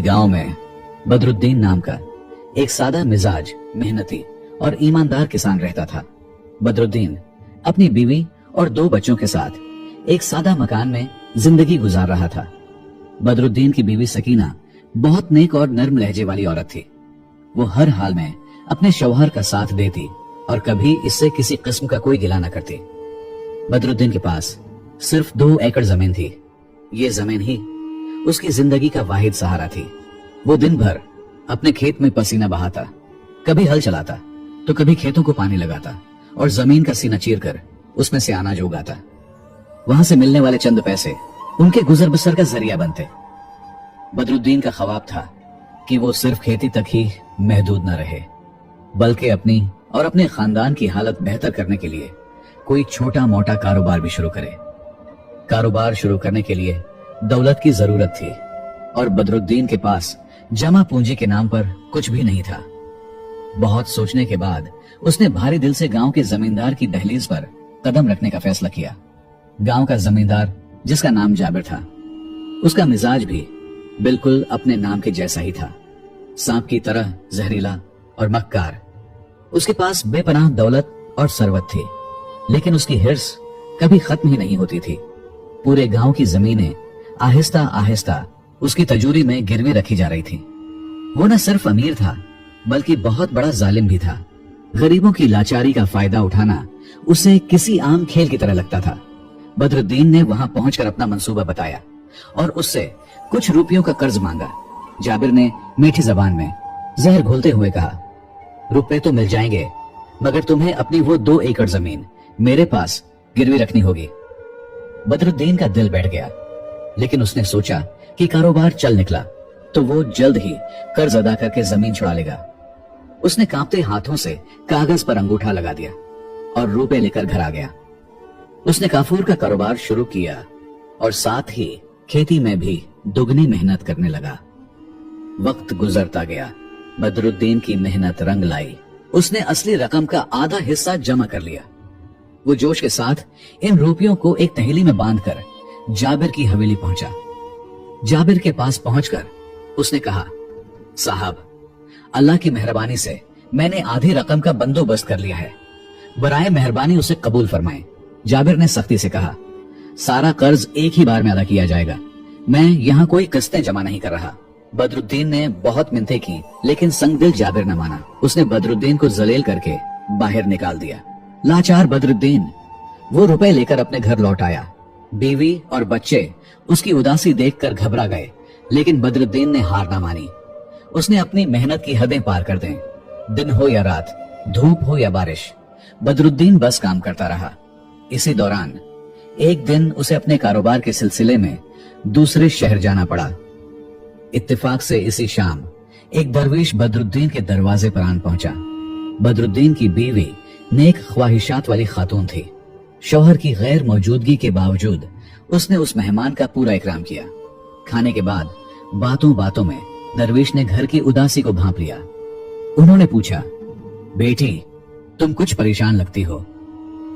गांव में बदरुद्दीन नाम का एक सादा मिजाज, मेहनती और ईमानदार किसान रहता था। बदरुद्दीन अपनी बीवी और 2 बच्चों के साथ एक सादा मकान में जिंदगी गुजार रहा था। बदरुद्दीन की बीवी सकीना बहुत नेक और नर्म लहजे वाली औरत थी। वो हर हाल में अपने शौहर का साथ देती और कभी इससे किसी किस्म का कोई गिला न करती। बदरुद्दीन के पास सिर्फ 2 एकड़ जमीन थी। ये जमीन ही उसकी जिंदगी का वाहिद सहारा थी। वो दिन भर अपने खेत में पसीना बहाता, कभी हल चलाता तो कभी खेतों को पानी लगाता और जमीन का सीना चीरकर उसमें से अनाज उगाता। वहां से मिलने वाले चंद पैसे उनके गुजर बसर का जरिया बनते। बदरुद्दीन का ख्वाब था कि वो सिर्फ खेती तक ही महदूद न रहे, बल्कि अपनी और अपने खानदान की हालत बेहतर करने के लिए कोई छोटा मोटा कारोबार भी शुरू करे। कारोबार शुरू करने के लिए दौलत की जरूरत थी और बदरुद्दीन के पास जमा पूंजी के नाम पर कुछ भी नहीं था। बहुत सोचने के बाद उसने भारी दिल से गांव के जमींदार की दहलीज पर कदम रखने का फैसला किया। गांव का जमींदार, जिसका नाम जाबिर था, उसका मिजाज भी बिल्कुल अपने नाम के जैसा ही था। सांप की तरह जहरीला और मक्कार। उसके पास बेपनाह दौलत और सरवत थी, लेकिन उसकी हिर्स कभी खत्म ही नहीं होती थी। पूरे गांव की जमीनें आहिस्ता आहिस्ता उसकी तजूरी में गिरवी रखी जा रही थी। वो न सिर्फ अमीर था, बल्कि बहुत बड़ा जालिम भी था। गरीबों की लाचारी का फायदा उठाना उसे किसी आम खेल की तरह लगता था। बदरुद्दीन ने वहां पहुंचकर अपना मंसूबा बताया और उससे कुछ रुपयों का कर्ज मांगा। जाबिर ने मीठी जबान में जहर घोलते हुए कहा, रुपए तो मिल जाएंगे, मगर तुम्हें अपनी वो 2 एकड़ जमीन मेरे पास गिरवी रखनी होगी। बदरुद्दीन का दिल बैठ गया, लेकिन उसने सोचा कि कारोबार चल निकला तो वो जल्द ही कर्ज अदा करके जमीन छुड़ा लेगा। उसने कांपते हाथों से कागज पर अंगूठा लगा दिया और रुपए लेकर घर आ गया। उसने काफूर का कारोबार शुरू किया और साथ ही खेती में भी दुगनी मेहनत करने लगा। वक्त गुजरता गया। बदरुद्दीन की मेहनत रंग लाई। उसने असली रकम का आधा हिस्सा जमा कर लिया। वो जोश के साथ इन रुपयों को एक तहेली में बांधकर जाबिर की हवेली पहुंचा। जाबिर के पास पहुंचकर उसने कहा, साहब, अल्लाह की मेहरबानी से मैंने आधी रकम का बंदोबस्त कर लिया है, बराए मेहरबानी उसे कबूल फरमाएं। जाबिर ने सख्ती से कहा, सारा कर्ज एक ही बार में अदा किया जाएगा, मैं यहाँ कोई किस्तें जमा नहीं कर रहा। बदरुद्दीन ने बहुत मिन्नतें की, लेकिन संगदिल जाबिर न माना। उसने बदरुद्दीन को जलील करके बाहर निकाल दिया। लाचार बदरुद्दीन वो रुपए लेकर अपने घर लौट आया। बीवी और बच्चे उसकी उदासी देखकर घबरा गए, लेकिन बदरुद्दीन ने हार ना मानी। उसने अपनी मेहनत की हदें पार कर दें। दिन हो या रात, धूप हो या बारिश, बदरुद्दीन बस काम करता रहा। इसी दौरान एक दिन उसे अपने कारोबार के सिलसिले में दूसरे शहर जाना पड़ा। इत्तेफाक से इसी शाम एक दरवेश बदरुद्दीन के दरवाजे पर आन पहुंचा। बदरुद्दीन की बीवी नेक ख्वाहिशात वाली खातून थी। शौहर की गैर मौजूदगी के बावजूद उसने उस मेहमान का पूरा इकराम किया। खाने के बाद बातों बातों में दरवेश ने घर की उदासी को भांप लिया। उन्होंने पूछा, बेटी, तुम कुछ परेशान लगती हो।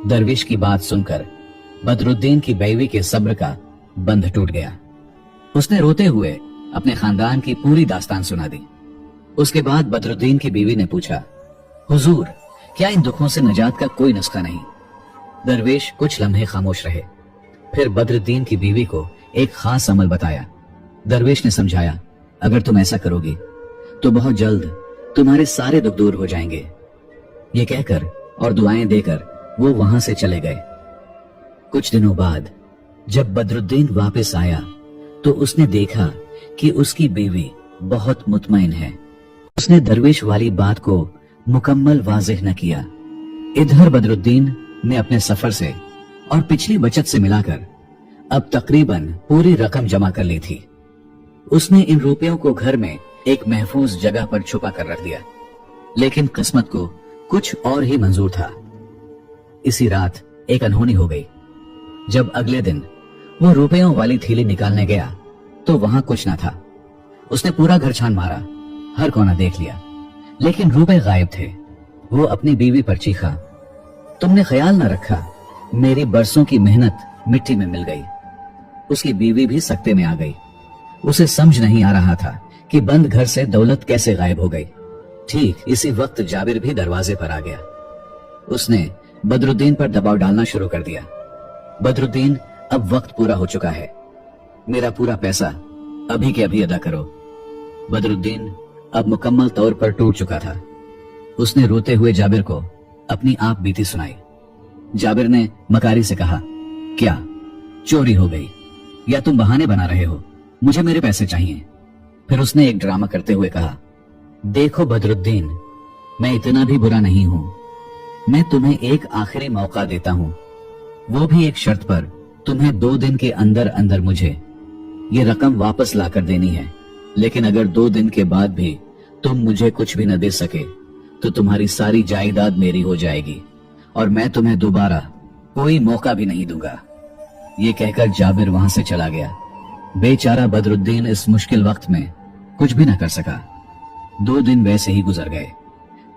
दरवेश की बात सुनकर बदरुद्दीन की बीवी के सब्र का बंध टूट गया। उसने रोते हुए अपने खानदान की पूरी दास्तान सुना दी। उसके बाद बदरुद्दीन की बीवी ने पूछा, हुजूर, क्या इन दुखों से निजात का कोई नुस्खा नहीं? दरवेश कुछ लम्हे खामोश रहे। फिर बदरुद्दीन की बीवी को एक खास अमल बताया। दरवेश ने समझाया, अगर तुम ऐसा करोगी तो बहुत जल्द तुम्हारे सारे दुख दूर हो जाएंगे। ये कहकर और दुआएं देकर वो वहां से चले गए। कुछ दिनों बाद जब बदरुद्दीन वापस आया तो उसने देखा कि उसकी बीवी बहुत मुतमईन है। उसने दरवेश वाली बात को मुकम्मल वाज़ेह न किया। इधर बदरुद्दीन ने अपने सफर से और पिछली बचत से मिलाकर अब तकरीबन पूरी रकम जमा कर ली थी। उसने इन रुपयों को घर में एक महफूज जगह पर छुपा कर रख दिया, लेकिन किस्मत को कुछ और ही मंजूर था। इसी रात एक अनहोनी हो गई। जब अगले दिन वो रुपयों वाली थैली निकालने गया तो वहां कुछ न था। उसने पूरा घर छान मारा, हर कोना देख लिया, लेकिन रुपए गायब थे। वो अपनी बीवी पर चीखा, तुमने ख्याल न रखा, मेरी बरसों की मेहनत मिट्टी में मिल गई। उसकी बीवी भी सकते में आ गई। उसे समझ नहीं आ रहा था कि बंद घर से दौलत कैसे गायब हो गई। ठीक इसी वक्त जाबिर भी दरवाजे पर आ गया। उसने बदरुद्दीन पर दबाव डालना शुरू कर दिया। बदरुद्दीन, अब वक्त पूरा हो चुका है, मेरा पूरा पैसा अभी के अभी अदा करो। बदरुद्दीन अब मुकम्मल तौर पर टूट चुका था। उसने रोते हुए जाबिर को अपनी आप बीती सुनाई। जाबिर ने मकारी से कहा, क्या चोरी हो गई या तुम बहाने बना रहे हो? मुझे मेरे पैसे चाहिए। फिर उसने एक ड्रामा करते हुए कहा, देखो बदरुद्दीन, मैं इतना भी बुरा नहीं हूं। मैं तुम्हें एक आखिरी मौका देता हूं, वो भी एक शर्त पर। तुम्हें 2 दिन के अंदर अंदर मुझे ये रकम वापस लाकर देनी है। लेकिन अगर 2 दिन के बाद भी तुम मुझे कुछ भी न दे सके तो तुम्हारी सारी जायदाद मेरी हो जाएगी और मैं तुम्हें दोबारा कोई मौका भी नहीं दूंगा। ये कहकर जाबिर वहां से चला गया। बेचारा बदरुद्दीन इस मुश्किल वक्त में कुछ भी न कर सका। 2 दिन वैसे ही गुजर गए।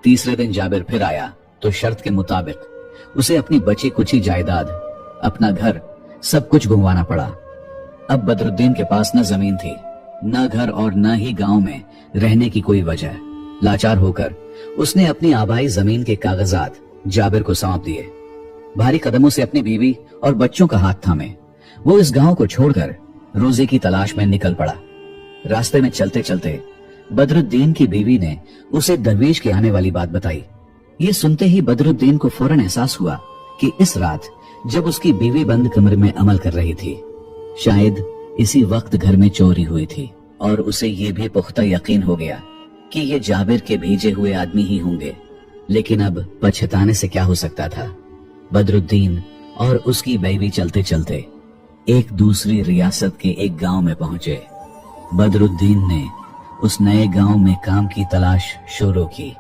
तीसरे दिन जाबिर फिर आया तो शर्त के मुताबिक उसे अपनी बची कुची जायदाद, अपना घर, सब कुछ गुंवाना पड़ा। अब बदरुद्दीन के पास न जमीन थी, न घर और न ही गांव में रहने की कोई वजह। लाचार होकर उसने अपनी आबाई जमीन के कागजात जाबिर को सौंप दिए। भारी कदमों से अपनी बीवी और बच्चों का हाथ थामे वो इस गांव को छोड़कर रोजी की तलाश में निकल पड़ा। रास्ते में चलते चलते बदरुद्दीन की बीवी ने उसे दरवेश के आने वाली बात बताई। ये सुनते ही बदरुद्दीन को फौरन एहसास हुआ कि इस रात जब उसकी बीवी बंद कमरे में अमल कर रही थी, शायद इसी वक्त घर में चोरी हुई थी और उसे ये भी पुख्ता यकीन हो गया कि ये जाबिर के भेजे हुए आदमी ही होंगे। लेकिन अब पछताने से क्या हो सकता था। बदरुद्दीन और उसकी बीवी चलते चलते एक दूसरी रियासत के एक गांव में पहुंचे। बदरुद्दीन ने उस नए गांव में काम की तलाश शुरू की।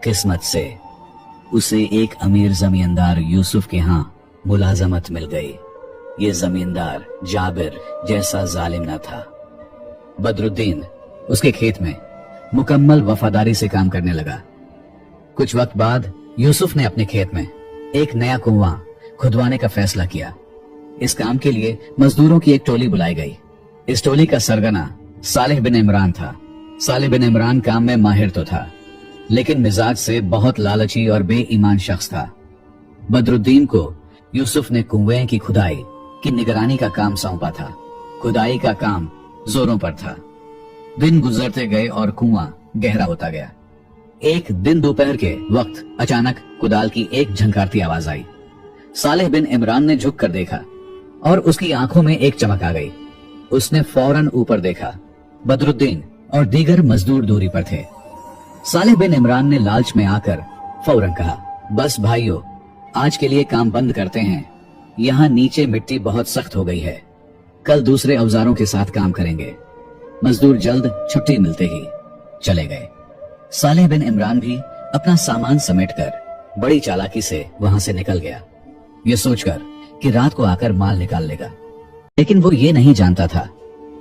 किस्मत से उसे एक अमीर जमींदार यूसुफ के यहाँ मुलाजमत मिल गई। ये जमींदार जाबिर जैसा जालिम न था। बदरुद्दीन उसके खेत में मुकम्मल वफादारी से काम करने लगा। कुछ वक्त बाद यूसुफ ने अपने खेत में एक नया कुआं खुदवाने का फैसला किया। इस काम के लिए मजदूरों की एक टोली बुलाई गई। इस टोली का सरगना सालेह बिन इमरान था। सालेह बिन इमरान काम में माहिर तो था, लेकिन मिजाज से बहुत लालची और बेईमान शख्स था। बदरुद्दीन को यूसुफ ने कुएं की खुदाई की निगरानी का काम सौंपा था। खुदाई का काम जोरों पर था। दिन गुजरते गए और कुआं गहरा होता गया। एक दिन दोपहर के वक्त अचानक कुदाल की एक झंकारती आवाज आई। सालेह बिन इमरान ने झुक कर देखा और उसकी आंखों में एक चमक आ गई। उसने फौरन ऊपर देखा। बदरुद्दीन और दीगर मजदूर दूरी पर थे। सालेह बिन इमरान ने लालच में आकर फौरन कहा, बस भाइयों, आज के लिए काम बंद करते हैं। यहाँ नीचे मिट्टी बहुत सख्त हो गई है, कल दूसरे औजारों के साथ काम करेंगे। मजदूर जल्द छुट्टी मिलते ही चले गए। सालेह बिन इमरान भी अपना सामान समेटकर बड़ी चालाकी से वहां से निकल गया, ये सोचकर कि रात को आकर माल निकाल लेगा। लेकिन वो ये नहीं जानता था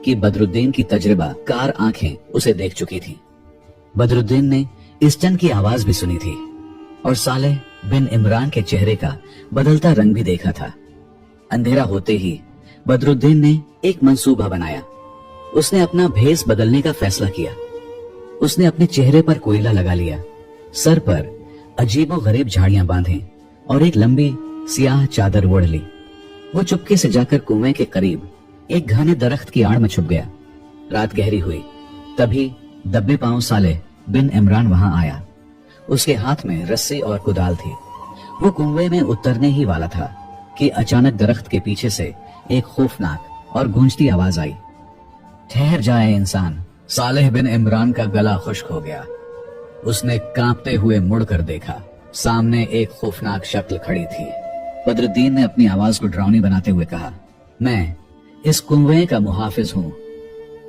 कि बदरुद्दीन की तजुर्बा कार आंखें उसे देख चुकी थी। बदरुद्दीन ने इस टन की आवाज भी सुनी थी और सालेह बिन इमरान के चेहरे का बदलता रंग भी देखा था। अंधेरा होते ही बदरुद्दीन ने एक मंसूबा बनाया। उसने अपना भेस बदलने का फैसला किया। उसने अपने चेहरे पर कोयला लगा लिया, सर पर अजीबोगरीब झाड़ियां बांधी और एक लंबी सियाह चादर ओढ़ ली। वो चुपके से जाकर कुएं के करीब एक घने दरख्त की आड़ में छुप गया। रात गहरी हुई, तभी दब्बे पांव सालेह बिन इमरान वहां आया। उसके हाथ में रस्सी और कुदाल थी। वो कुएं में उतरने ही वाला था कि अचानक दरख्त के पीछे से एक खौफनाक और गूंजती आवाज आई, ठहर जाए इंसान। सालेह बिन इमरान का गला खुश्क हो गया। उसने कांपते हुए मुड़कर देखा। सामने एक खौफनाक शक्ल खड़ी थी। बदरुद्दीन ने अपनी आवाज को डरावनी बनाते हुए कहा, मैं इस कुएं का मुहाफिज हूं।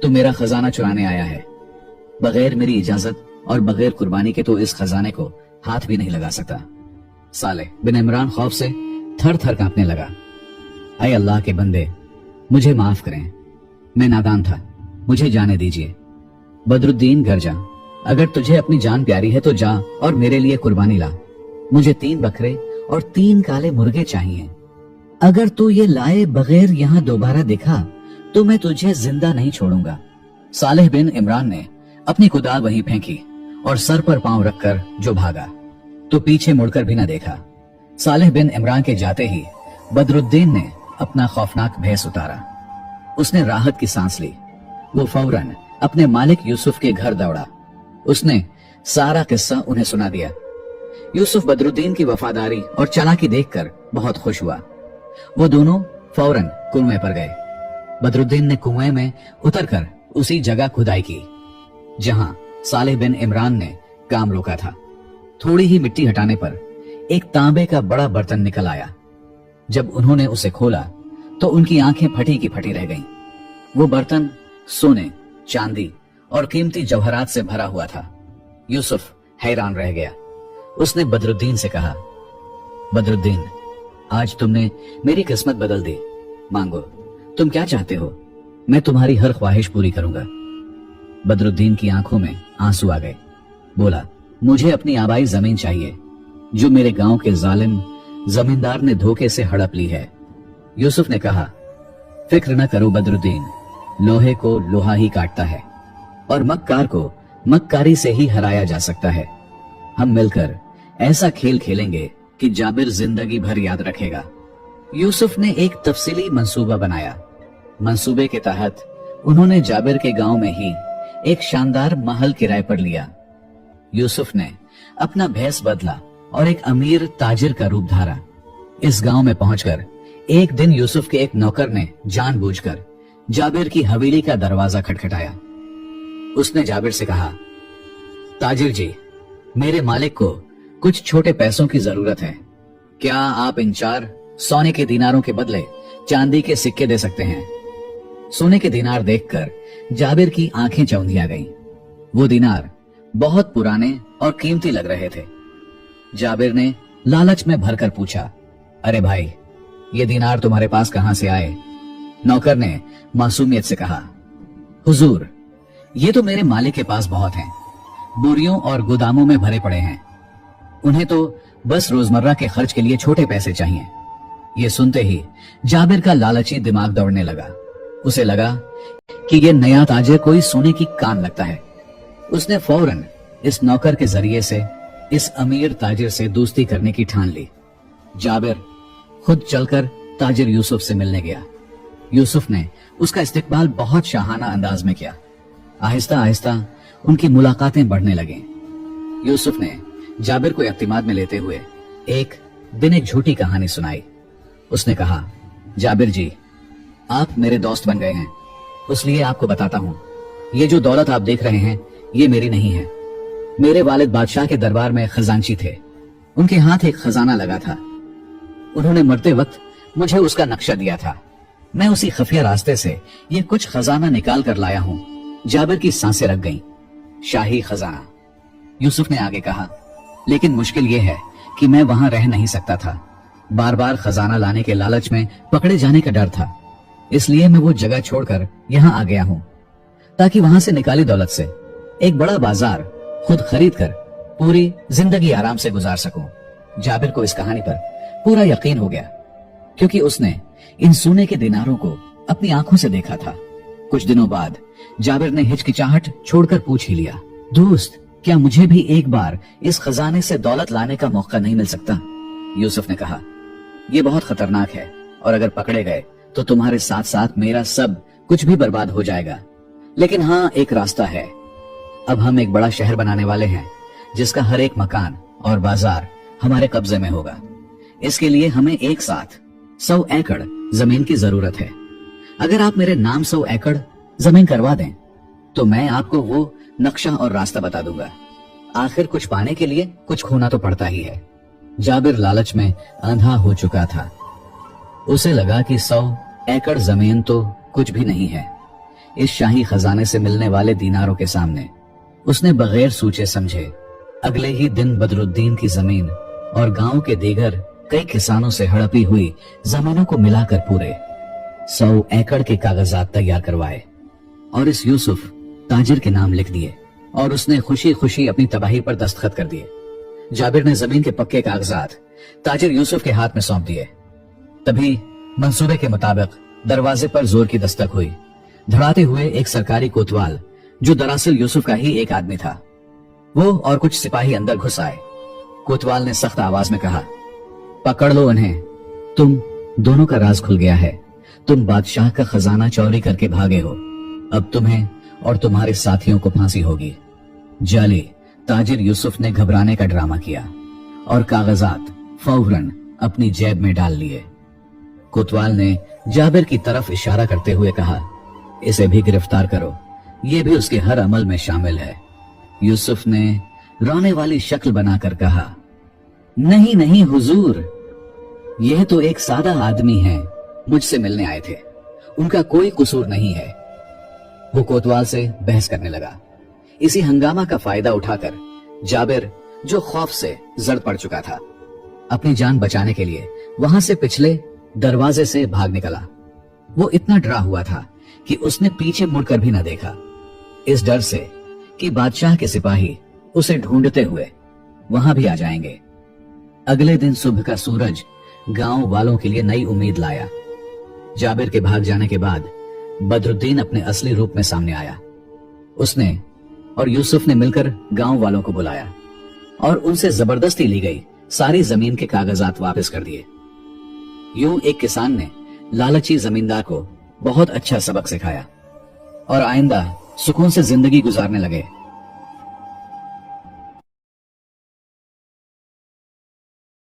तू मेरा खजाना चुराने आया है। बगैर मेरी इजाजत और बगैर कुर्बानी के तो इस खजाने को हाथ भी नहीं लगा सकता। सालेह बिन इमरान खौफ से थर थर कांपने लगा। ऐ अल्लाह के बंदे, मुझे माफ करें, मैं नादान था, मुझे जाने दीजिए। बदरुद्दीन, घर जा। अगर तुझे अपनी जान प्यारी है तो जा और मेरे लिए कुर्बानी ला। मुझे 3 बकरे और 3 काले मुर्गे चाहिए। अगर तू ये लाए बगैर यहाँ दोबारा दिखा तो मैं तुझे जिंदा नहीं छोड़ूंगा। सालेह बिन इमरान ने अपनी कुदाल वहीं फेंकी और सर पर पांव रखकर जो भागा तो पीछे मुड़कर भी न देखा। सालेह बिन इमरान के जाते ही बदरुद्दीन ने अपना खौफनाक भेस उतारा। उसने राहत की सांस ली। वो फौरन अपने मालिक यूसुफ के घर दौड़ा। उसने सारा किस्सा उन्हें सुना दिया। यूसुफ बदरुद्दीन की वफादारी और चालाकी देखकर बहुत खुश हुआ। वो दोनों फौरन कुएं पर गए। बदरुद्दीन ने कुएं में उतरकर उसी जगह खुदाई की जहां सालेह बिन इमरान ने काम रोका था। थोड़ी ही मिट्टी हटाने पर एक तांबे का बड़ा बर्तन निकल आया। जब उन्होंने उसे खोला तो उनकी आंखें फटी की फटी रह गईं। वो बर्तन सोने, चांदी और कीमती जवाहरात से भरा हुआ था। यूसुफ हैरान रह गया। उसने बदरुद्दीन से कहा, बदरुद्दीन, आज तुमने मेरी किस्मत बदल दी। मांगो, तुम क्या चाहते हो, मैं तुम्हारी हर ख्वाहिश पूरी करूंगा। बदरुद्दीन की आंखों में आंसू आ गए। बोला, मुझे अपनी आबाई जमीन चाहिए जो मेरे गांव के जालिम जमींदार ने धोखे से हड़प ली है। यूसुफ ने कहा, फिक्र न करो बदरुद्दीन, लोहे को लोहा ही काटता है और मक्कार को मक्कारी से ही हराया जा सकता है। हम मिलकर ऐसा खेल खेलेंगे कि जाबिर जिंदगी भर याद रखेगा। यूसुफ ने एक तफसीली मंसूबा बनाया। मंसूबे के तहत उन्होंने जाबिर के गांव में ही एक शानदार महल किराए पर लिया। यूसुफ ने अपना भेस बदला और एक अमीर ताजिर का रूप धारा। इस गांव में पहुंचकर एक दिन यूसुफ के एक नौकर ने जानबूझकर जाबिर की हवेली का दरवाजा खटखटाया। उसने जाबिर से कहा, ताजिर जी, मेरे मालिक को कुछ छोटे पैसों की जरूरत है। क्या आप इन 4 सोने के दीनारों के बदले चांदी के सिक्के दे सकते हैं? सोने के दीनार देखकर जाबिर की आंखें चौंधिया गईं। वो दीनार बहुत पुराने और कीमती लग रहे थे। जाबिर ने लालच में भरकर पूछा, अरे भाई, ये दीनार तुम्हारे पास कहां से आए? नौकर ने मासूमियत से कहा, हुजूर, ये तो मेरे मालिक के पास बहुत हैं। बोरियों और गोदामों में भरे पड़े हैं। उन्हें तो बस रोजमर्रा के खर्च के लिए छोटे पैसे चाहिए। ये सुनते ही जाबिर का लालची दिमाग दौड़ने लगा। उसे लगा कि ये नया ताजिर कोई सोने की कान लगता है। उसने फौरन इस नौकर के जरिए से इस अमीर ताजिर से दोस्ती करने की ठान ली। जाबिर खुद चलकर ताजिर यूसुफ से मिलने गया। यूसुफ ने उसका इस्तकबाल बहुत शाहाना अंदाज में किया। आहिस्ता आहिस्ता उनकी मुलाकातें बढ़ने लगी। यूसुफ ने जाबिर को इत्मीनान में लेते हुए एक दिन एक झूठी कहानी सुनाई। उसने कहा, जाबिर जी, आप मेरे दोस्त बन गए हैं, इसलिए आपको बताता हूं, ये जो दौलत आप देख रहे हैं ये मेरी नहीं है। मेरे वालिद बादशाह के दरबार में खजांची थे। उनके हाथ एक खजाना लगा था। उन्होंने मरते वक्त मुझे उसका नक्शा दिया था। मैं उसी खुफिया रास्ते से ये कुछ खजाना निकाल कर लाया हूं। जाबिर की सांसें रख गईं। शाही खजाना। यूसुफ ने आगे कहा, लेकिन मुश्किल यह है कि मैं वहां रह नहीं सकता था। बार बार खजाना लाने के लालच में पकड़े जाने का डर था। इसलिए मैं वो जगह छोड़कर यहाँ आ गया हूँ ताकि वहां से निकाली दौलत से एक बड़ा बाजार खुद खरीद कर पूरी जिंदगी आराम से गुजार सकूं। जाबिर को इस कहानी पर पूरा यकीन हो गया क्योंकि उसने इन सोने के दिनारों को अपनी आंखों से देखा था। कुछ दिनों बाद जाबिर ने हिचकिचाहट छोड़कर पूछ ही लिया, दोस्त, क्या मुझे भी एक बार इस खजाने से दौलत लाने का मौका नहीं मिल सकता? यूसुफ ने कहा, यह बहुत खतरनाक है और अगर पकड़े गए तो तुम्हारे साथ साथ मेरा सब कुछ भी बर्बाद हो जाएगा। लेकिन हाँ, एक रास्ता है। अब हम एक बड़ा शहर बनाने वाले हैं जिसका हर एक मकान और बाजार हमारे कब्जे में होगा। इसके लिए हमें एक साथ 100 एकड़ जमीन की जरूरत है। अगर आप मेरे नाम 100 एकड़ जमीन करवा दें तो मैं आपको वो नक्शा और रास्ता बता दूंगा। आखिर कुछ पाने के लिए कुछ खोना तो पड़ता ही है। जाबिर लालच में अंधा हो चुका था। उसे लगा कि 100 एकड़ जमीन तो कुछ भी नहीं है इस शाही खजाने से मिलने वाले दीनारों के सामने। उसने बगैर सोचे समझे अगले ही दिन बदरुद्दीन की जमीन और गांव के दीगर कई किसानों से हड़पी हुई जमीनों को मिलाकर पूरे 100 एकड़ के कागजात तैयार करवाए और इस यूसुफ ताजिर के नाम लिख दिए और उसने खुशी खुशी अपनी तबाही पर दस्तखत कर दिए। जाबिर ने जमीन के पक्के कागजात ताजिर यूसुफ के हाथ में सौंप दिए। तभी मंसूबे के मुताबिक दरवाजे पर जोर की दस्तक हुई। धड़ाते हुए एक सरकारी कोतवाल जो दरअसल यूसुफ का ही एक आदमी था। वो और कुछ सिपाही अंदर घुस आए। कोतवाल ने सख्त आवाज में कहा, पकड़ लो उन्हें, तुम दोनों का राज खुल गया है। तुम बादशाह का खजाना चोरी करके भागे हो। अब तुम्हें और तुम्हारे साथियों को फांसी होगी। जाली ताजिर यूसुफ ने घबराने का ड्रामा किया और कागजात फौरन अपनी जेब में डाल लिए। कोतवाल ने जाबिर की तरफ इशारा करते हुए कहा, इसे भी गिरफ्तार करो, यह भी उसके हर अमल में शामिल है। यूसुफ ने रोने वाली शक्ल बनाकर कहा, नहीं नहीं हुजूर, यह तो एक सादा आदमी है, मुझसे मिलने आए थे, उनका कोई कसूर नहीं है। वो कोतवाल से बहस करने लगा। इसी हंगामा का फायदा उठाकर जाबिर, जो खौफ से जर्द पड़ चुका था, अपनी जान बचाने के लिए वहां से पिछले दरवाजे से भाग निकला। वो इतना डरा हुआ था कि उसने पीछे मुड़कर भी न देखा, इस डर से कि बादशाह के सिपाही उसे ढूंढते हुए वहां भी आ जाएंगे। अगले दिन सुबह का सूरज गांव वालों के लिए नई उम्मीद लाया। जाबिर के भाग जाने के बाद बदरुद्दीन अपने असली रूप में सामने आया। उसने और यूसुफ ने मिलकर गांव वालों को बुलाया और उनसे जबरदस्ती ली गई सारी जमीन के कागजात वापस कर दिए। यूं एक किसान ने लालची जमींदार को बहुत अच्छा सबक सिखाया और आइंदा सुकून से जिंदगी गुजारने लगे।